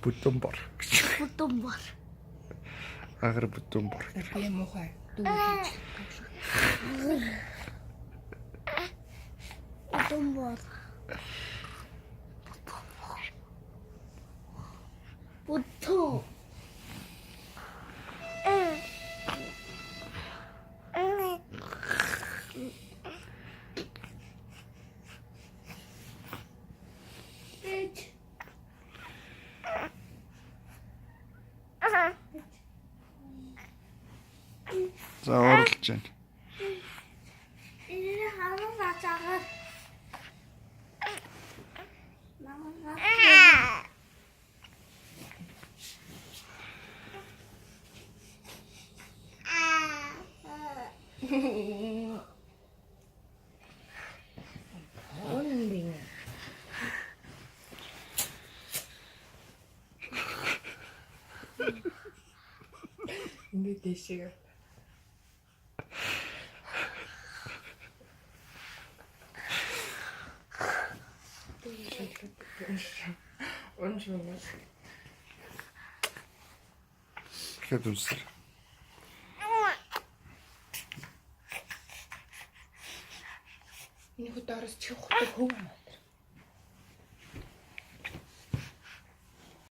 Бүтэн бор. Бүтэн бор. Агар бүтэн бор. Би муухай дүү хийж. Бүтэн бор. Бүтэн. За оролж байна. Энэ хараа цаагаар. Ондин. Ингээд дэшээ. Онжоо. Хэд үсэр. Энэ хөдөөс чих хөтөр хөвөн.